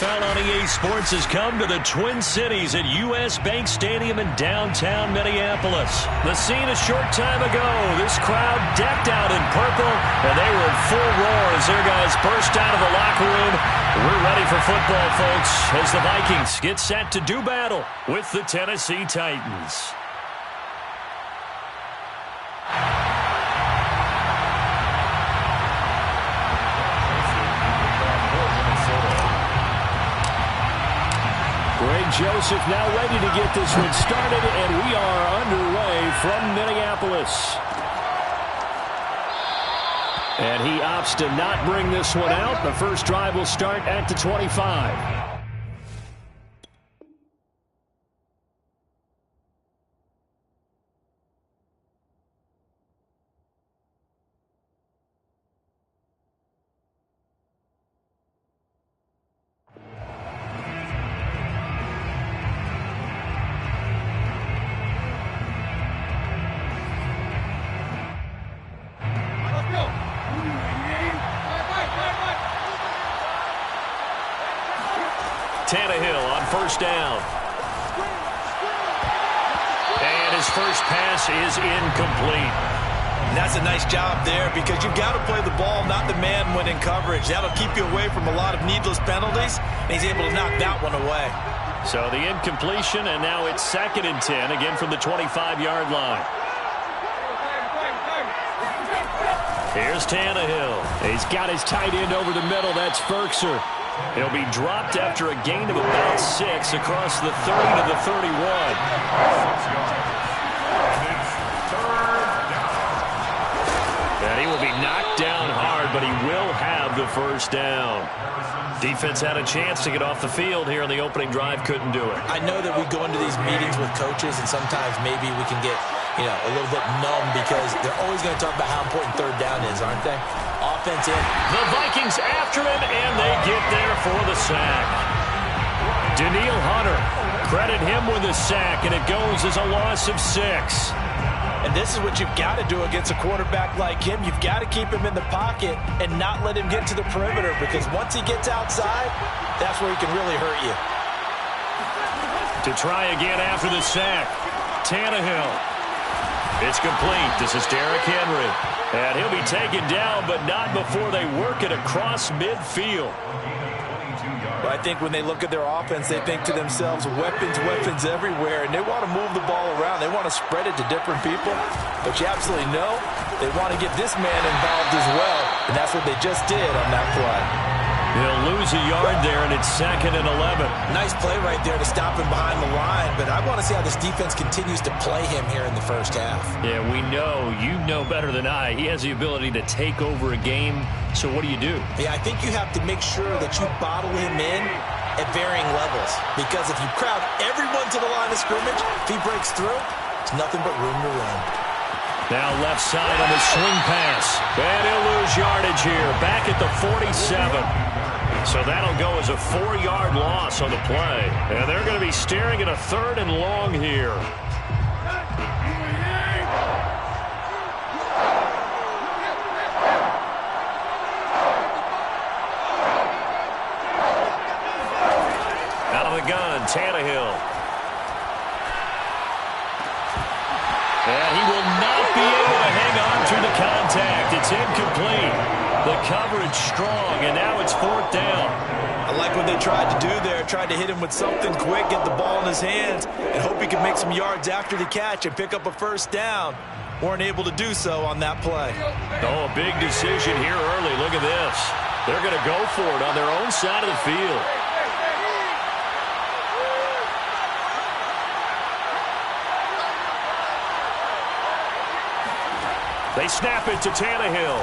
NFL on EA Sports has come to the Twin Cities at U.S. Bank Stadium in downtown Minneapolis. The scene a short time ago, this crowd decked out in purple, and they were in full roar as their guys burst out of the locker room. We're ready for football, folks, as the Vikings get set to do battle with the Tennessee Titans. Greg Joseph now ready to get this one started, and we are underway from Minneapolis. And he opts to not bring this one out. The first drive will start at the 25. Tannehill on first down. And his first pass is incomplete. And that's a nice job there because you've got to play the ball, not the man when in coverage. That'll keep you away from a lot of needless penalties, and he's able to knock that one away. So the incompletion, and now it's 2nd and 10, again from the 25-yard line. Here's Tannehill. He's got his tight end over the middle. That's Ferkser. He'll be dropped after a gain of about 6 across the 30 to the 31. And he will be knocked down hard, but he will have the first down. Defense had a chance to get off the field here on the opening drive, couldn't do it. I know that we go into these meetings with coaches, and sometimes maybe we can get, a little bit numb because they're always going to talk about how important third down is, aren't they? Offense in. The Vikings after him, and they get there for the sack. Daniil Hunter, credit him with the sack, and it goes as a loss of 6. And this is what you've got to do against a quarterback like him. You've got to keep him in the pocket and not let him get to the perimeter because once he gets outside, that's where he can really hurt you. To try again after the sack, Tannehill. It's complete. This is Derrick Henry. And he'll be taken down, but not before they work it across midfield. Well, I think when they look at their offense, they think to themselves, weapons everywhere, and they want to move the ball around. They want to spread it to different people. But you absolutely know they want to get this man involved as well, and that's what they just did on that play. He'll lose a yard there, and it's 2nd and 11. Nice play right there to stop him behind the line, but I want to see how this defense continues to play him here in the first half. Yeah, we know. You know better than I. He has the ability to take over a game, so what do you do? Yeah, I think you have to make sure that you bottle him in at varying levels, because if you crowd everyone to the line of scrimmage, if he breaks through, it's nothing but room to run. Now left side on the swing pass. And he'll lose yardage here. Back at the 47. So that'll go as a 4-yard loss on the play. And they're going to be staring at a 3rd and long here. Out of the gun, Tannehill. And he will not be able to hang on through the contact. It's incomplete. The coverage strong, and now it's 4th down. I like what they tried to do there. Tried to hit him with something quick, get the ball in his hands, and hope he can make some yards after the catch and pick up a first down. Weren't able to do so on that play. Oh, a big decision here early. Look at this. They're going to go for it on their own side of the field. They snap it to Tannehill.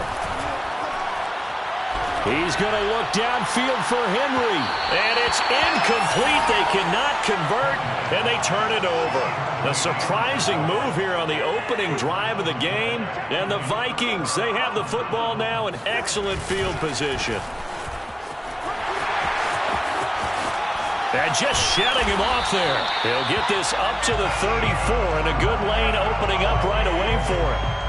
He's going to look downfield for Henry. And it's incomplete. They cannot convert, and they turn it over. A surprising move here on the opening drive of the game. And the Vikings, they have the football now in excellent field position. And just shedding him off there. He'll get this up to the 34, and a good lane opening up right away for him.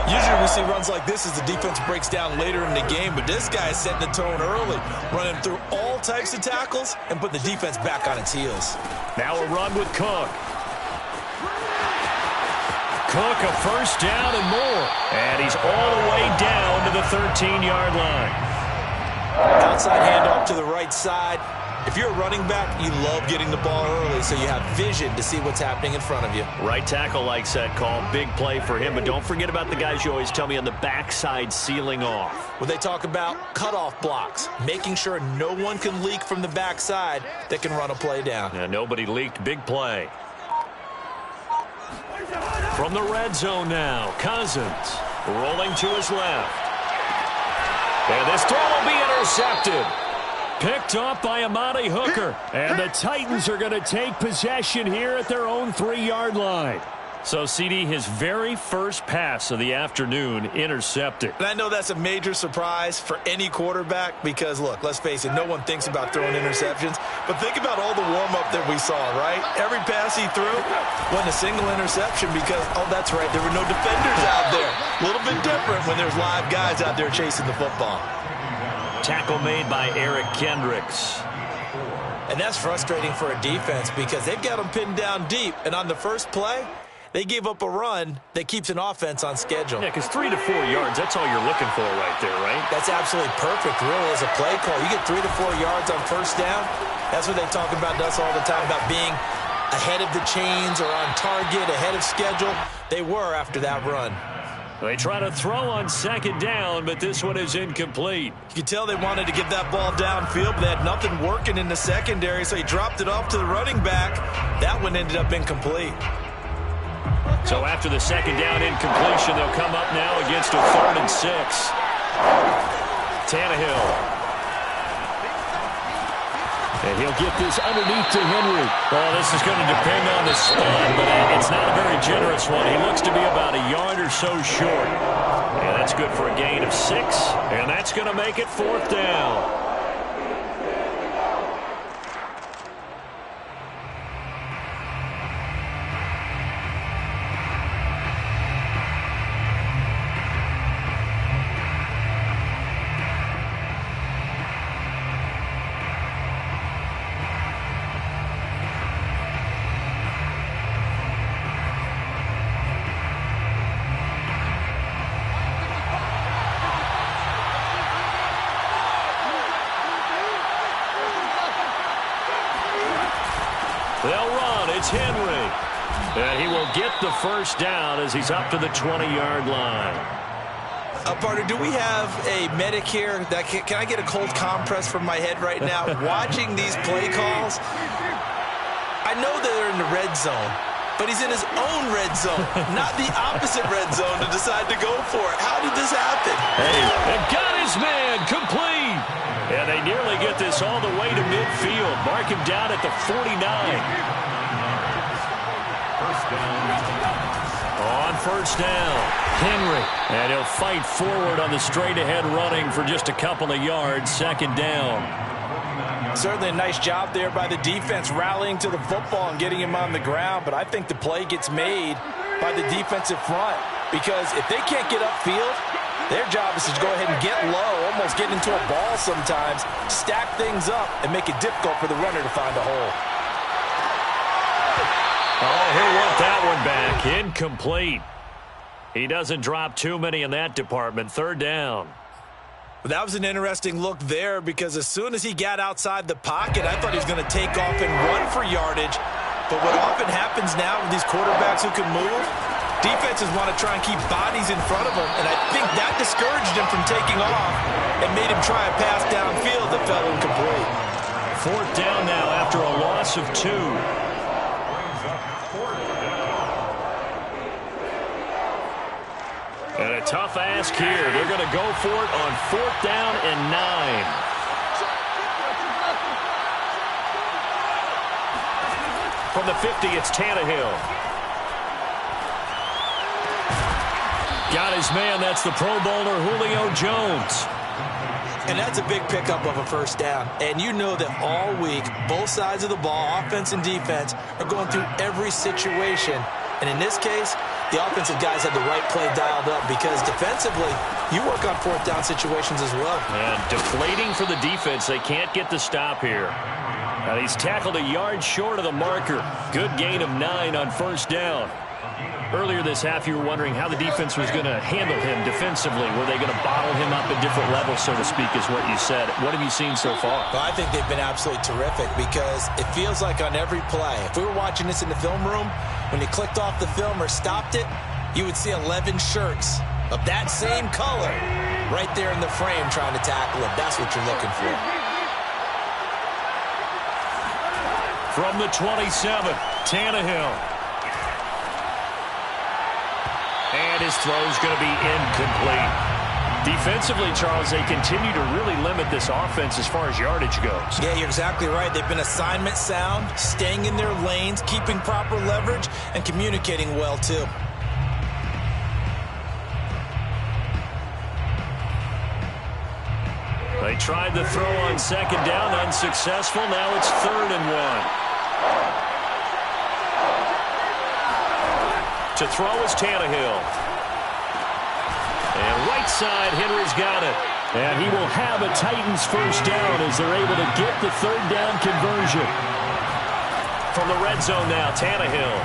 Usually we see runs like this as the defense breaks down later in the game, but this guy is setting the tone early, running through all types of tackles and put the defense back on its heels. Now a run with Cook. Cook, a first down and more. And he's all the way down to the 13-yard line. Outside handoff to the right side. If you're a running back, you love getting the ball early so you have vision to see what's happening in front of you. Right tackle likes that call. Big play for him. But don't forget about the guys you always tell me on the backside sealing off. When they talk about cutoff blocks, making sure no one can leak from the backside that can run a play down. Yeah, nobody leaked. Big play. From the red zone now, Cousins rolling to his left. And this throw will be intercepted. Picked off by Amani Hooker. And the Titans are going to take possession here at their own 3-yard line. So, CD, his very first pass of the afternoon intercepted. And I know that's a major surprise for any quarterback because, look, let's face it, no one thinks about throwing interceptions. But think about all the warm-up that we saw, right? Every pass he threw wasn't a single interception because, oh, that's right, there were no defenders out there. A little bit different when there's live guys out there chasing the football. Tackle made by Eric Kendricks. And that's frustrating for a defense because they've got them pinned down deep. And on the first play, they gave up a run that keeps an offense on schedule. Yeah, because 3 to 4 yards, that's all you're looking for right there, right? That's absolutely perfect, really, as a play call. You get 3 to 4 yards on first down. That's what they talk about us all the time, about being ahead of the chains or on target, ahead of schedule. They were after that run. They try to throw on second down, but this one is incomplete. You can tell they wanted to get that ball downfield, but they had nothing working in the secondary, so he dropped it off to the running back. That one ended up incomplete. So after the second down incompletion, they'll come up now against a 3rd and 6. Tannehill. And he'll get this underneath to Henry. Well, this is going to depend on the spot, but it's not a very generous one. He looks to be about a yard or so short. And that's good for a gain of 6, and that's going to make it 4th down. They'll run. It's Henry. And he will get the first down as he's up to the 20-yard line. Partner, do we have a medic here? Can I get a cold compress from my head right now? Watching these play calls, I know they're in the red zone, but he's in his own red zone, not the opposite red zone to decide to go for it. How did this happen? Hey, and got his man complete. And they nearly get this all the way to midfield. Mark him down at the 49. On first down, Henry. And he'll fight forward on the straight-ahead running for just a couple of yards. 2nd down. Certainly a nice job there by the defense rallying to the football and getting him on the ground. But I think the play gets made by the defensive front because if they can't get upfield, their job is to go ahead and get low, almost get into a ball sometimes, stack things up, and make it difficult for the runner to find a hole. Oh, he'll want that one back. Incomplete. He doesn't drop too many in that department. 3rd down. That was an interesting look there because as soon as he got outside the pocket, I thought he was going to take off and run for yardage. But what often happens now with these quarterbacks who can move, defenses want to try and keep bodies in front of him, and I think that discouraged him from taking off and made him try a pass downfield that fell incomplete. 4th down now after a loss of 2. And a tough ask here. They're going to go for it on 4th down and 9. From the 50, it's Tannehill. Got his man. That's the Pro Bowler, Julio Jones. And that's a big pickup of a first down. And you know that all week, both sides of the ball, offense and defense, are going through every situation. And in this case, the offensive guys had the right play dialed up, because defensively, you work on fourth down situations as well. And deflating for the defense. They can't get the stop here. And he's tackled a yard short of the marker. Good gain of 9 on first down. Earlier this half, you were wondering how the defense was going to handle him defensively. Were they going to bottle him up at different levels, so to speak, is what you said. What have you seen so far? Well, I think they've been absolutely terrific, because it feels like on every play, if we were watching this in the film room, when you clicked off the film or stopped it, you would see 11 shirts of that same color right there in the frame trying to tackle him. That's what you're looking for. From the 27, Tannehill. And his throw's going to be incomplete. Defensively, Charles, they continue to really limit this offense as far as yardage goes. Yeah, you're exactly right. They've been assignment sound, staying in their lanes, keeping proper leverage, and communicating well, too. They tried the throw on second down, unsuccessful. Now it's 3rd and 1. To throw is Tannehill. And right side, Henry's got it. And he will have a Titans first down as they're able to get the 3rd down conversion. From the red zone now, Tannehill.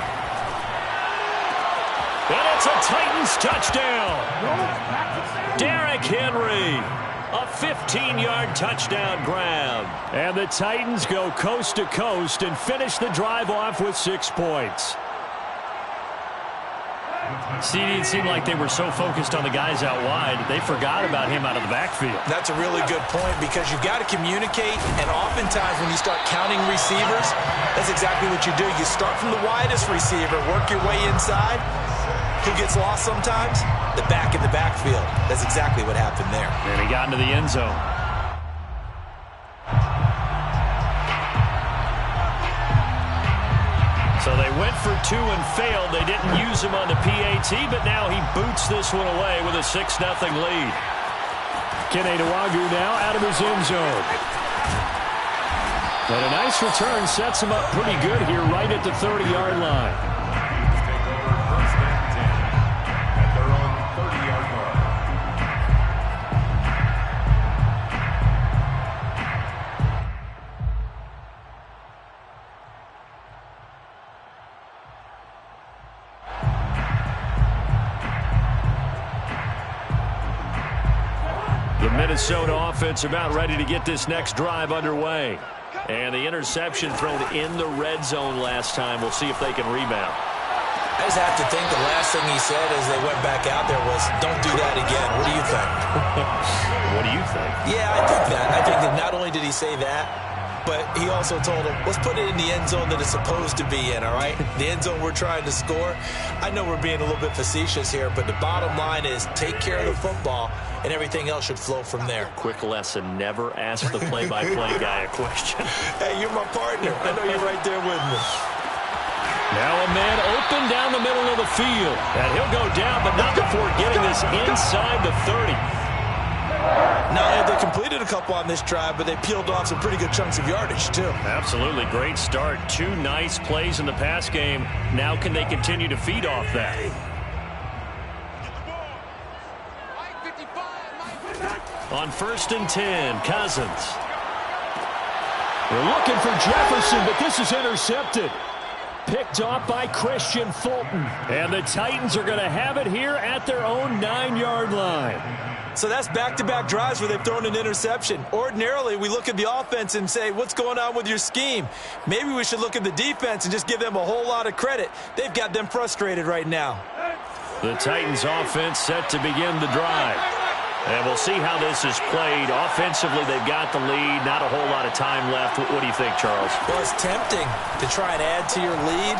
And it's a Titans touchdown. Derrick Henry. A 15-yard touchdown grab. And the Titans go coast to coast and finish the drive off with 6 points. See, it seemed like they were so focused on the guys out wide, they forgot about him out of the backfield. That's a really good point, because you've got to communicate, and oftentimes when you start counting receivers, that's exactly what you do. You start from the widest receiver, work your way inside. Who gets lost sometimes? The back in the backfield. That's exactly what happened there. And he got into the end zone. So they went for 2 and failed. They didn't use him on the PAT, but now he boots this one away with a 6-0 lead. Kene Nwangwu now out of his end zone. And a nice return sets him up pretty good here right at the 30-yard line. Minnesota offense about ready to get this next drive underway. And the interception thrown in the red zone last time. We'll see if they can rebound. I just have to think the last thing he said as they went back out there was, don't do that again. What do you think? What do you think? Yeah, I think that. I think that not only did he say that, but he also told him, let's put it in the end zone that it's supposed to be in, all right? The end zone we're trying to score. I know we're being a little bit facetious here, but the bottom line is take care of the football, and everything else should flow from there. Quick lesson, never ask the play-by-play guy a question. Hey, you're my partner. I know you're right there with me. Now a man open down the middle of the field. And he'll go down, but not before getting this inside the 30. Now, they completed a couple on this drive, but they peeled off some pretty good chunks of yardage, too. Absolutely. Great start. 2 nice plays in the pass game. Now can they continue to feed off that? On 1st and 10, Cousins. We're looking for Jefferson, but this is intercepted. Picked off by Christian Fulton. And the Titans are going to have it here at their own 9-yard line. So that's back-to-back drives where they've thrown an interception. Ordinarily, we look at the offense and say, what's going on with your scheme? Maybe we should look at the defense and just give them a whole lot of credit. They've got them frustrated right now. The Titans offense set to begin the drive. And we'll see how this is played. Offensively, they've got the lead. Not a whole lot of time left. What do you think, Charles? Well, it's tempting to try and add to your lead,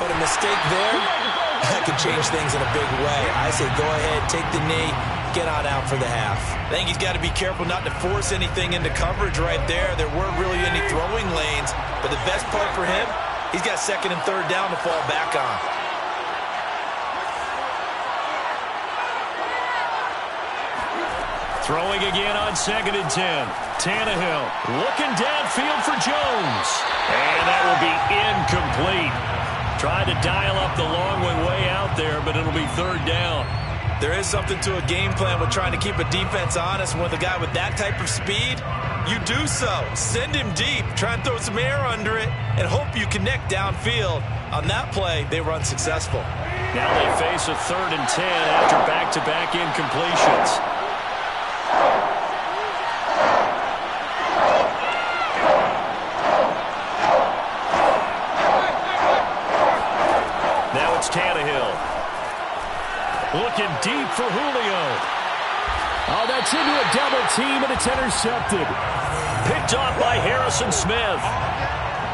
but a mistake there, that could change things in a big way. I say go ahead, take the knee, get on out for the half. I think he's got to be careful not to force anything into coverage right there. There weren't really any throwing lanes, but the best part for him, he's got 2nd and 3rd down to fall back on. Throwing again on 2nd and 10. Tannehill looking downfield for Jones. And that will be incomplete. Tried to dial up the long one way out there, but it'll be third down. There is something to a game plan with trying to keep a defense honest. With a guy with that type of speed, you do so. Send him deep. Try and throw some air under it and hope you connect downfield. On that play, they were unsuccessful. Now they face a 3rd and 10 after back-to-back incompletions. Now it's Tannehill. Looking deep for Julio. Oh, that's into a double team, and it's intercepted. Picked off by Harrison Smith.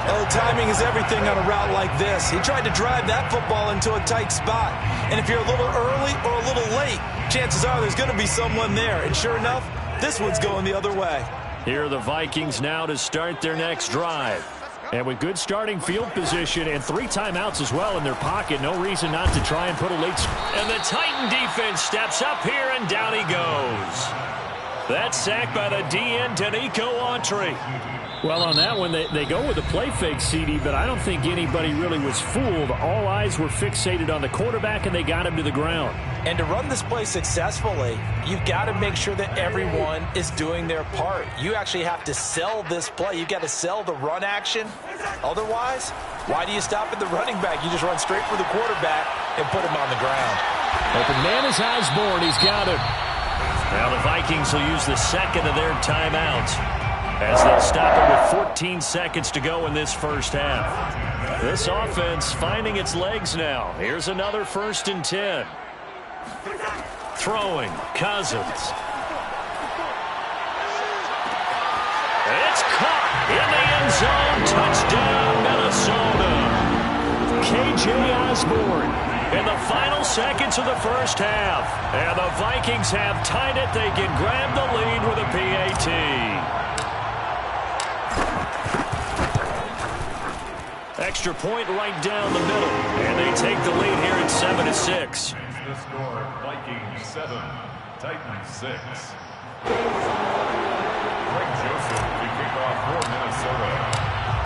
Oh, timing is everything on a route like this. He tried to drive that football into a tight spot. And if you're a little early or a little late, chances are there's going to be someone there. And sure enough, this one's going the other way. Here are the Vikings now to start their next drive. And with good starting field position and 3 timeouts as well in their pocket, no reason not to try and put a late... And the Titan defense steps up here, and down he goes. That's sacked by the DN, Danico Autry. Well, on that one, they go with a play fake, CD, but I don't think anybody really was fooled. All eyes were fixated on the quarterback, and they got him to the ground. And to run this play successfully, you've got to make sure that everyone is doing their part. You actually have to sell this play. You've got to sell the run action. Otherwise, why do you stop at the running back? You just run straight for the quarterback and put him on the ground. Open man is Osborne. He's got it. Now the Vikings will use the second of their timeouts, as they'll stop it with 14 seconds to go in this first half. This offense finding its legs now. Here's another 1st and 10. Throwing, Cousins. It's caught in the end zone. Touchdown, Minnesota. K.J. Osborne in the final seconds of the first half. And the Vikings have tied it. They can grab the lead with a PAT. Extra point right down the middle. And they take the lead here at 7-6. The score, Vikings 7, Titans 6. Greg Joseph to kick off for Minnesota.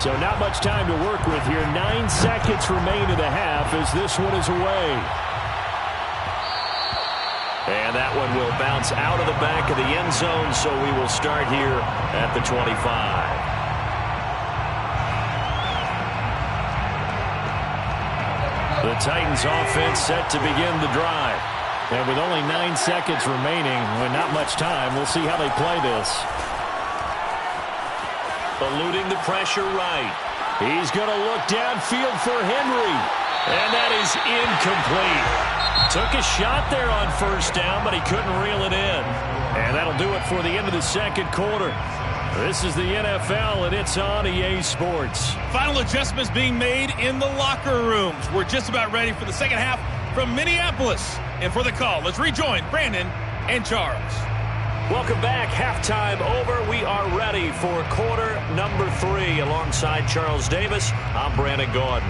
So not much time to work with here. 9 seconds remain in the half as this one is away. And that one will bounce out of the back of the end zone, so we will start here at the 25. The Titans offense set to begin the drive. And with only 9 seconds remaining, with not much time, we'll see how they play this. Eluding the pressure right. He's going to look downfield for Henry. And that is incomplete. Took a shot there on 1st down, but he couldn't reel it in. And that'll do it for the end of the second quarter. This is the NFL, and it's on EA Sports. Final adjustments being made in the locker rooms. We're just about ready for the second half from Minneapolis. And for the call, let's rejoin Brandon and Charles. Welcome back. Halftime over. We are ready for quarter number 3. Alongside Charles Davis, I'm Brandon Gordon.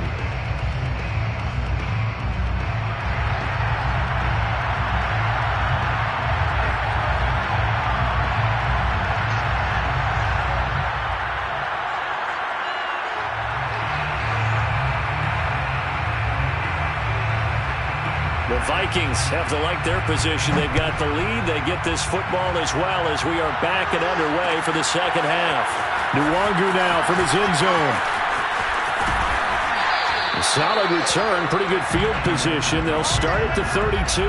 The Vikings have to like their position. They've got the lead. They get this football as well as we are back and underway for the second half. Nwangu now from his end zone. A solid return. Pretty good field position. They'll start at the 32.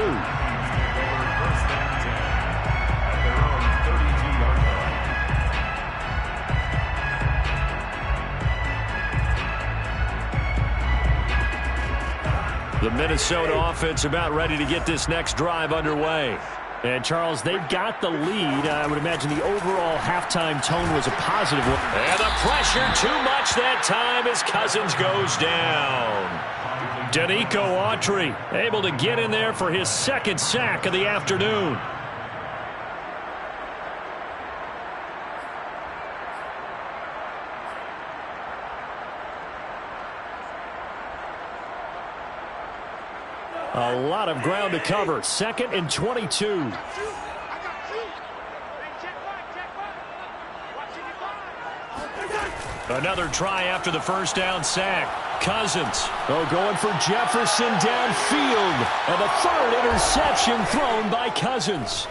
The Minnesota offense about ready to get this next drive underway. And, Charles, they've got the lead. I would imagine the overall halftime tone was a positive one. And the pressure too much that time as Cousins goes down. Danico Autry able to get in there for his 2nd sack of the afternoon. A lot of ground to cover. 2nd and 22. Another try after the 1st down sack. Cousins. Oh, going for Jefferson downfield. And the third interception thrown by Cousins.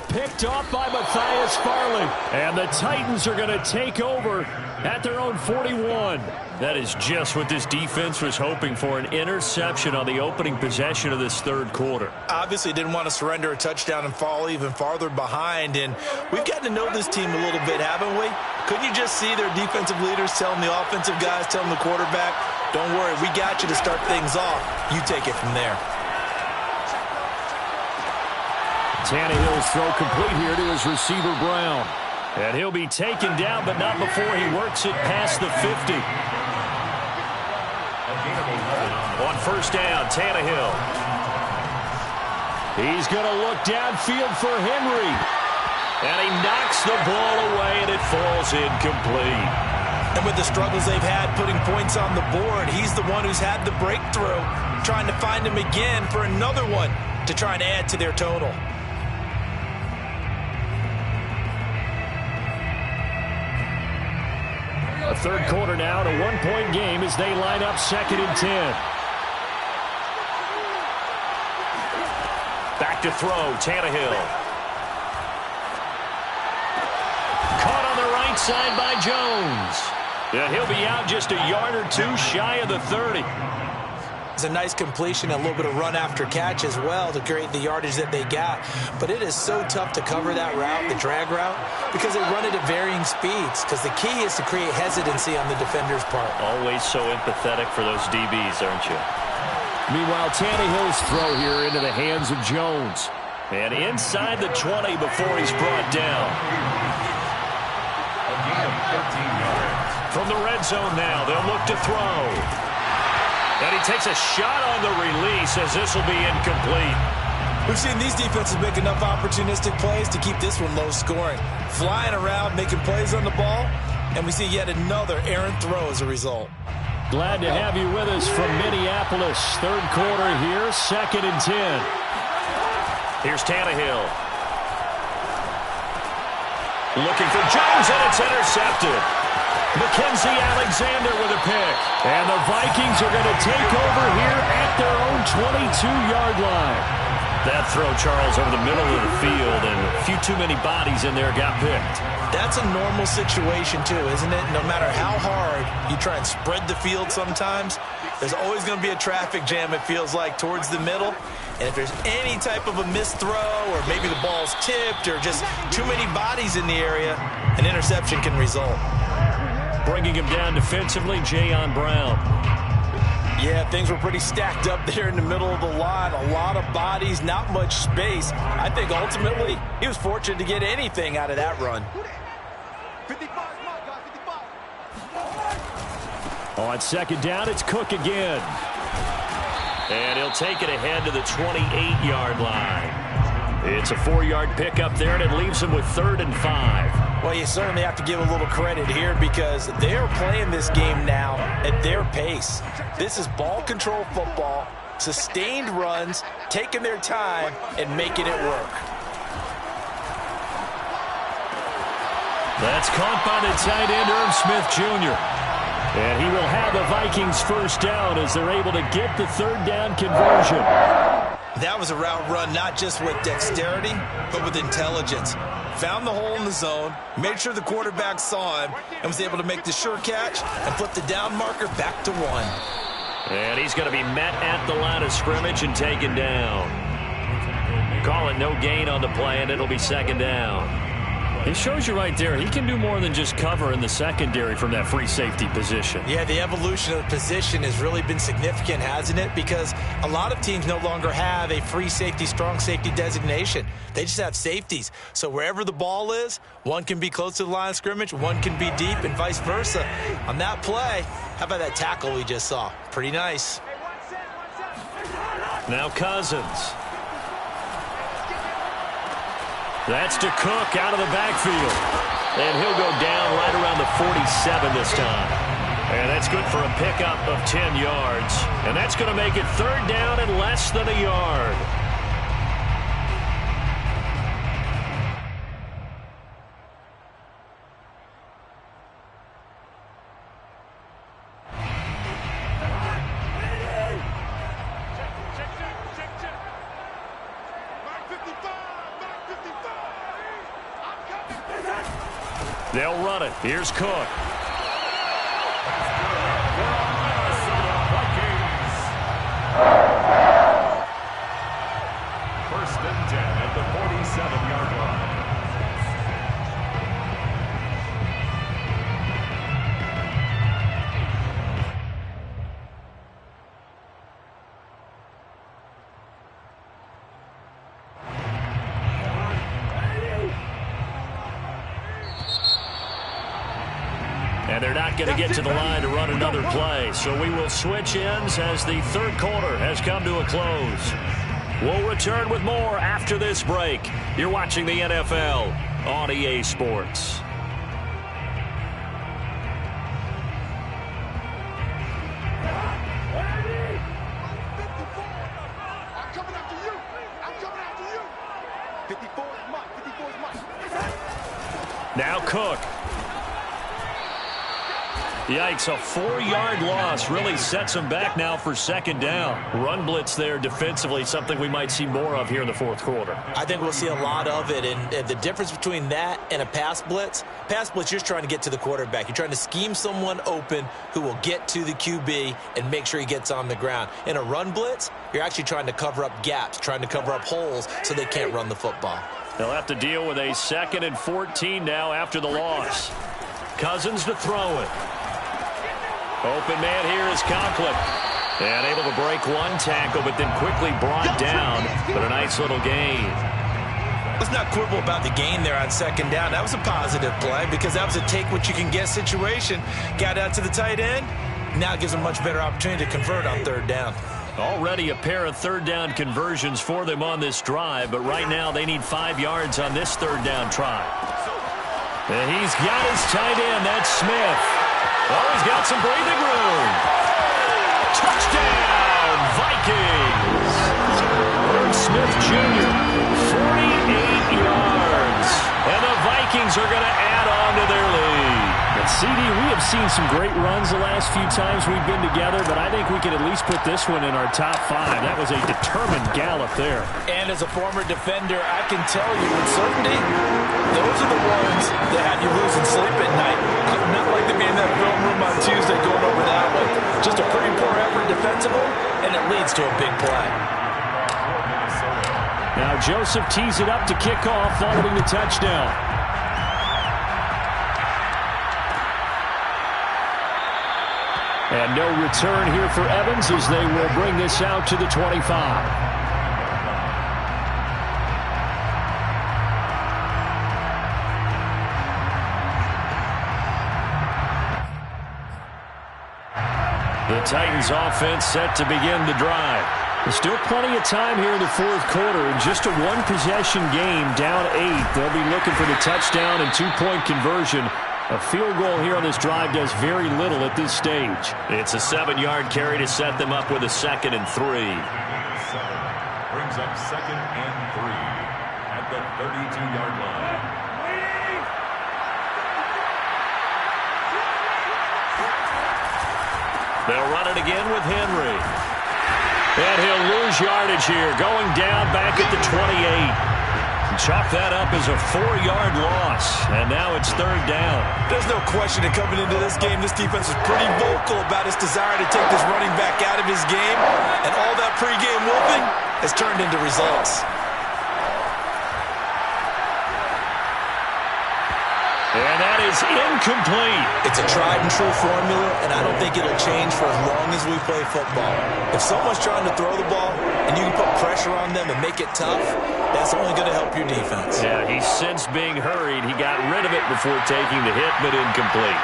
Picked off by Matthias Farley. And the Titans are going to take over at their own 41. That is just what this defense was hoping for, an interception on the opening possession of this third quarter. Obviously didn't want to surrender a touchdown and fall even farther behind. And we've gotten to know this team a little bit, haven't we? Couldn't you just see their defensive leaders telling the offensive guys, telling the quarterback, don't worry, we got you to start things off. You take it from there. Tannehill's throw complete here to his receiver, Brown. And he'll be taken down, but not before he works it past the 50. On first down, Tannehill. He's going to look downfield for Henry. And he knocks the ball away, and it falls incomplete. And with the struggles they've had putting points on the board, he's the one who's had the breakthrough, trying to find him again for another one to try and add to their total. A third quarter now, and a one-point game as they line up 2nd and 10. Back to throw, Tannehill. Caught on the right side by Jones. And he'll be out just a yard or two shy of the 30. It's a nice completion, a little bit of run after catch as well to create the yardage that they got. But it is so tough to cover that route, the drag route, because they run it at varying speeds. Because the key is to create hesitancy on the defender's part. Always so empathetic for those DBs, aren't you? Meanwhile, Tannehill's throw here into the hands of Jones. And inside the 20 before he's brought down. From the red zone now, they'll look to throw. And he takes a shot on the release as this will be incomplete. We've seen these defenses make enough opportunistic plays to keep this one low scoring. Flying around, making plays on the ball, and we see yet another errant throw as a result. Glad to have you with us from Minneapolis. Third quarter here, 2nd and 10. Here's Tannehill. Looking for Jones, and it's intercepted. Mackenzie Alexander with a pick. And the Vikings are going to take over here at their own 22-yard line. That throw, Charles, over the middle of the field, and a few too many bodies in there got picked. That's a normal situation, too, isn't it? No matter how hard you try and spread the field sometimes, there's always going to be a traffic jam, it feels like, towards the middle. And if there's any type of a missed throw, or maybe the ball's tipped, or just too many bodies in the area, an interception can result. Bringing him down defensively, Jayon Brown. Yeah, things were pretty stacked up there in the middle of the line. A lot of bodies, not much space. I think ultimately he was fortunate to get anything out of that run. On 2nd down, it's Cook again. And he'll take it ahead to the 28-yard line. It's a 4-yard pickup there, and it leaves him with 3rd and 5. Well, you certainly have to give a little credit here because they're playing this game now at their pace. This is ball control football, sustained runs, taking their time, and making it work. That's caught by the tight end, Irv Smith Jr. And he will have the Vikings first down as they're able to get the 3rd down conversion. That was a route run not just with dexterity, but with intelligence. Found the hole in the zone, made sure the quarterback saw him, and was able to make the sure catch and flip the down marker back to 1. And he's going to be met at the line of scrimmage and taken down. Call it no gain on the play, and it'll be 2nd down. It shows you right there, he can do more than just cover in the secondary from that free safety position. Yeah, the evolution of the position has really been significant, hasn't it? Because a lot of teams no longer have a free safety, strong safety designation. They just have safeties. So wherever the ball is, one can be close to the line of scrimmage, one can be deep, and vice versa. On that play, how about that tackle we just saw? Pretty nice. Now Cousins. That's to Cook out of the backfield. And he'll go down right around the 47 this time. And that's good for a pickup of 10 yards. And that's going to make it 3rd down and less than a yard. They'll run it. Here's Cook. First and 10 at the 47-yard line. And they're not going to get to the line to run another play. So we will switch ends as the third quarter has come to a close. We'll return with more after this break. You're watching the NFL on EA Sports. Now Cook. Yikes, a 4-yard loss really sets them back now for second down. Run blitz there defensively, something we might see more of here in the fourth quarter. I think we'll see a lot of it, and the difference between that and a pass blitz, you're just trying to get to the quarterback. You're trying to scheme someone open who will get to the QB and make sure he gets on the ground. In a run blitz, you're actually trying to cover up gaps, trying to cover up holes so they can't run the football. They'll have to deal with a 2nd and 14 now after the loss. Cousins to throw it. Open man here is Conklin. And able to break one tackle, but then quickly brought down. But a nice little gain. Let's not quibble about the gain there on second down. That was a positive play because that was a take-what-you-can-get situation. Got out to the tight end. Now it gives them a much better opportunity to convert on third down. Already a pair of third down conversions for them on this drive, but right now they need 5 yards on this third down try. And he's got his tight end. That's Smith. Oh, he's got some breathing room. Touchdown, Vikings. Irv Smith Jr., 48 yards. And the Vikings are going to add on to their lead. And CD, we have seen some great runs the last few times we've been together, but I think we can at least put this one in our top 5. That was a determined gallop there. And as a former defender, I can tell you with certainty, those are the ones that have you losing sleep at night. I would not like to be in that film room on Tuesday going over that one. Just a pretty poor effort defensively, and it leads to a big play. Now Joseph tees it up to kick off following the touchdown. And no return here for Evans as they will bring this out to the 25. The Titans offense set to begin the drive. There's still plenty of time here in the fourth quarter. In just a one-possession game, down 8. They'll be looking for the touchdown and two-point conversion. A field goal here on this drive does very little at this stage. It's a 7-yard carry to set them up with a 2nd and 3. Brings up 2nd and 3 at the 32-yard line. They'll run it again with Henry. And he'll lose yardage here, going down back at the 28. Chalk that up as a 4-yard loss, and now it's third down. There's no question that coming into this game, this defense is pretty vocal about its desire to take this running back out of his game, and all that pregame whooping has turned into results. And that is incomplete. It's a tried-and-true formula, and I don't think it'll change for as long as we play football. If someone's trying to throw the ball and you can put pressure on them and make it tough, that's only going to help your defense. Yeah, he sensed being hurried. He got rid of it before taking the hit, but incomplete.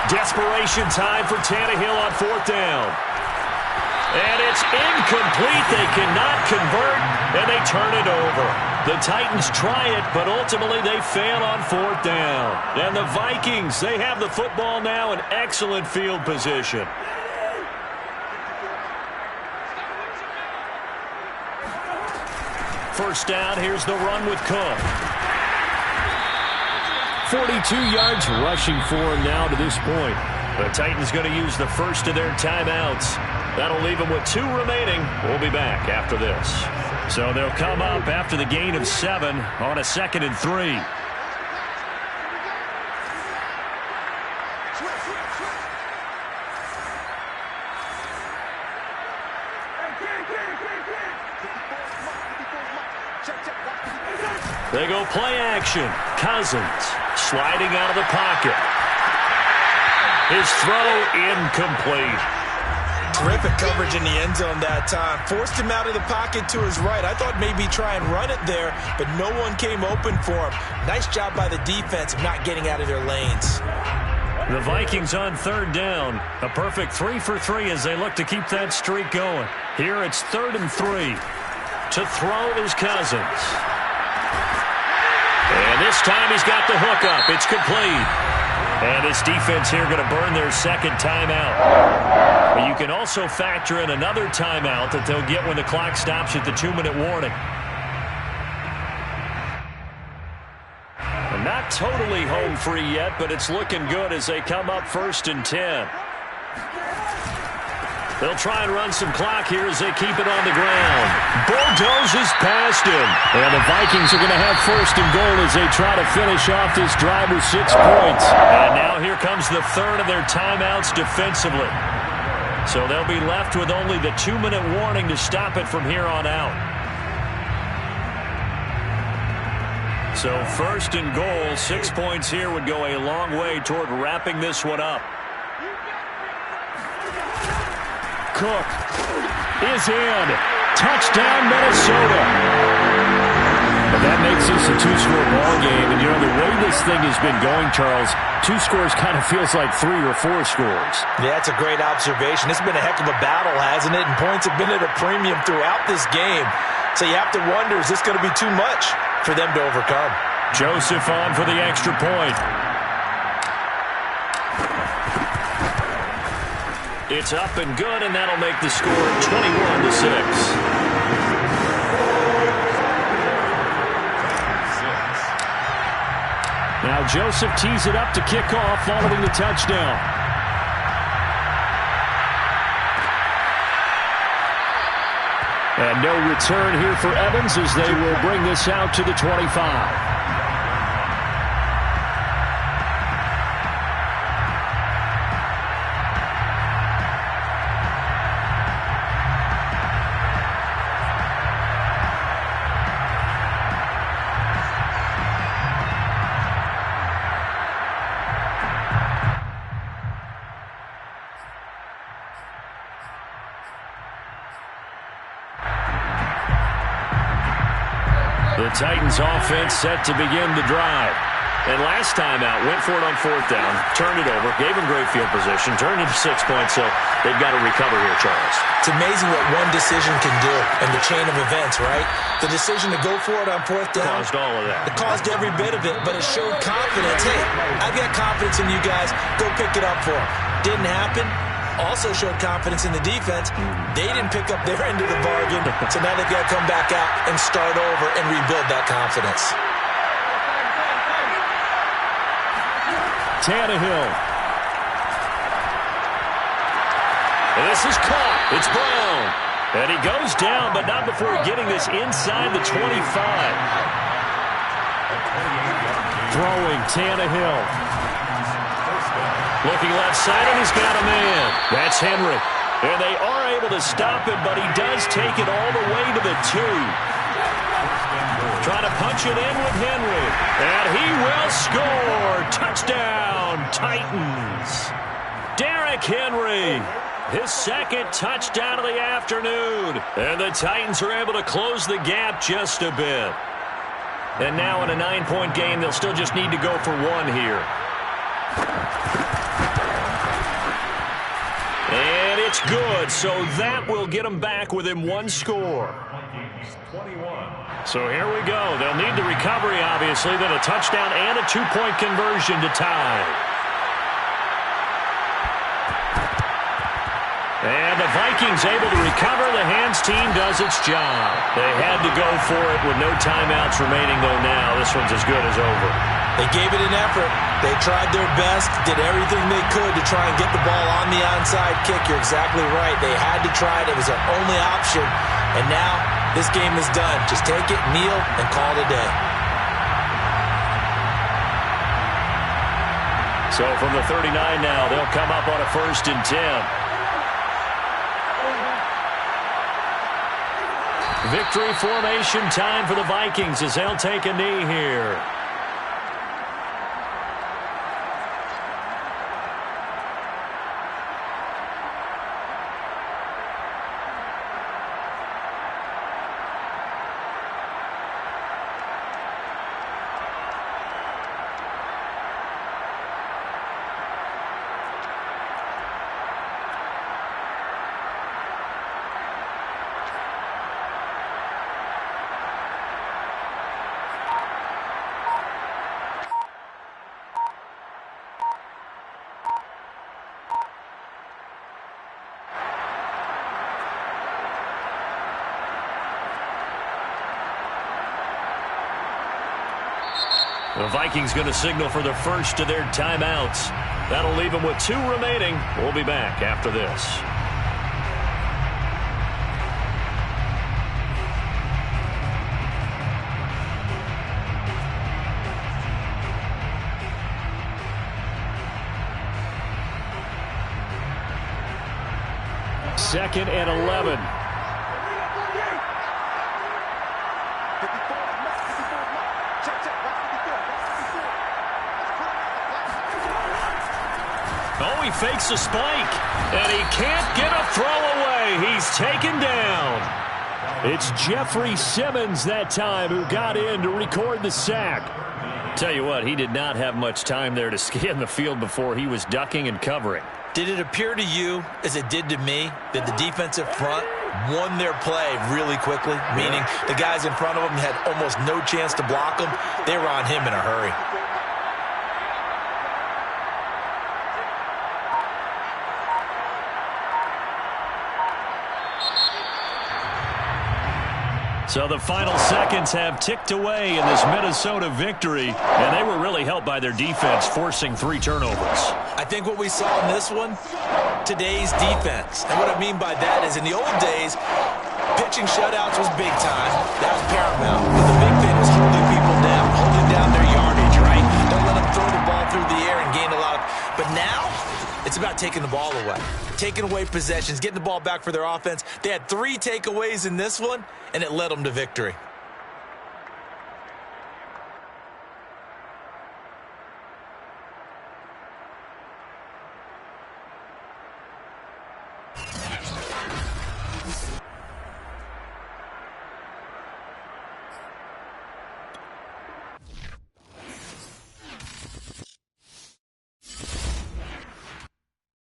Desperation time for Tannehill on fourth down. And it's incomplete. They cannot convert, and they turn it over. The Titans try it, but ultimately they fail on fourth down. And the Vikings, they have the football now in excellent field position. First down, here's the run with Cook. 42 yards rushing for him now to this point. The Titans going to use the first of their timeouts. That'll leave them with 2 remaining. We'll be back after this. So they'll come up after the gain of 7 on a 2nd and 3. They go play action. Cousins sliding out of the pocket. His throw incomplete. Terrific coverage in the end zone that time. Forced him out of the pocket to his right. I thought maybe try and run it there, but no one came open for him. Nice job by the defense of not getting out of their lanes. The Vikings on third down. A perfect 3 for 3 as they look to keep that streak going. Here it's 3rd and 3. To throw is Cousins. And this time he's got the hook up. It's complete. And this defense here going to burn their second timeout. But you can also factor in another timeout that they'll get when the clock stops at the 2-minute warning. And not totally home free yet, but it's looking good as they come up 1st and 10. They'll try and run some clock here as they keep it on the ground. Bulldozes past him. And the Vikings are going to have 1st and goal as they try to finish off this drive with 6 points. And now here comes the 3rd of their timeouts defensively. So they'll be left with only the 2-minute warning to stop it from here on out. So 1st and goal, 6 points here would go a long way toward wrapping this one up. Cook is in. Touchdown, Minnesota. But that makes this a 2-score ball game. And, you know, the way this thing has been going, Charles, 2 scores kind of feels like 3 or 4 scores. Yeah, that's a great observation. It's been a heck of a battle, hasn't it? And points have been at a premium throughout this game. So you have to wonder, is this going to be too much for them to overcome? Joseph on for the extra point. It's up and good, and that'll make the score 21-6. Now Joseph tees it up to kick off following the touchdown. And no return here for Evans as they will bring this out to the 25. The Titans offense set to begin the drive. And last time out, went for it on 4th down, turned it over, gave them great field position, turned it to 6 points, so they've got to recover here, Charles. It's amazing what one decision can do in the chain of events, right? The decision to go for it on 4th down. Caused all of that. It caused every bit of it, but it showed confidence. Hey, I've got confidence in you guys. Go pick it up for them. Didn't happen. Also showed confidence in the defense. They didn't pick up their end of the bargain, so now they've got to come back out and start over and rebuild that confidence. Tannehill. And this is caught. It's Brown. And he goes down, but not before getting this inside the 25. Throwing Tannehill. Looking left side, and he's got a man. That's Henry. And they are able to stop him, but he does take it all the way to the 2. Trying to punch it in with Henry. And he will score. Touchdown, Titans. Derrick Henry. His 2nd touchdown of the afternoon. And the Titans are able to close the gap just a bit. And now in a 9-point game, they'll still just need to go for 1 here. And it's good, so that will get them back within 1 score. So here we go. They'll need the recovery, obviously, then a touchdown and a 2-point conversion to tie. And the Vikings able to recover. The hands team does its job. They had to go for it with no timeouts remaining, though now this one's as good as over. They gave it an effort. They tried their best, did everything they could to try and get the ball on the onside kick. You're exactly right. They had to try it. It was their only option. And now this game is done. Just take it, kneel, and call it a day. So from the 39 now, they'll come up on a 1st and 10. Victory formation time for the Vikings as they'll take a knee here. The Vikings going to signal for the first of their timeouts. That'll leave them with 2 remaining. We'll be back after this. Second and 11. Oh, he fakes a spike, and he can't get a throw away. He's taken down. It's Jeffrey Simmons that time who got in to record the sack. Tell you what, he did not have much time there to scan the field before he was ducking and covering. Did it appear to you, as it did to me, that the defensive front won their play really quickly? Meaning the guys in front of them had almost no chance to block them. They were on him in a hurry. So the final seconds have ticked away in this Minnesota victory, and they were really helped by their defense, forcing 3 turnovers. I think what we saw in this one, today's defense. And what I mean by that is in the old days, pitching shutouts was big time. That was paramount. But the big thing was holding people down, holding down their yardage, right? Don't let them throw the ball through the air and gain a lot of... But now, it's about taking the ball away. Taking away possessions, getting the ball back for their offense. They had 3 takeaways in this one, and it led them to victory.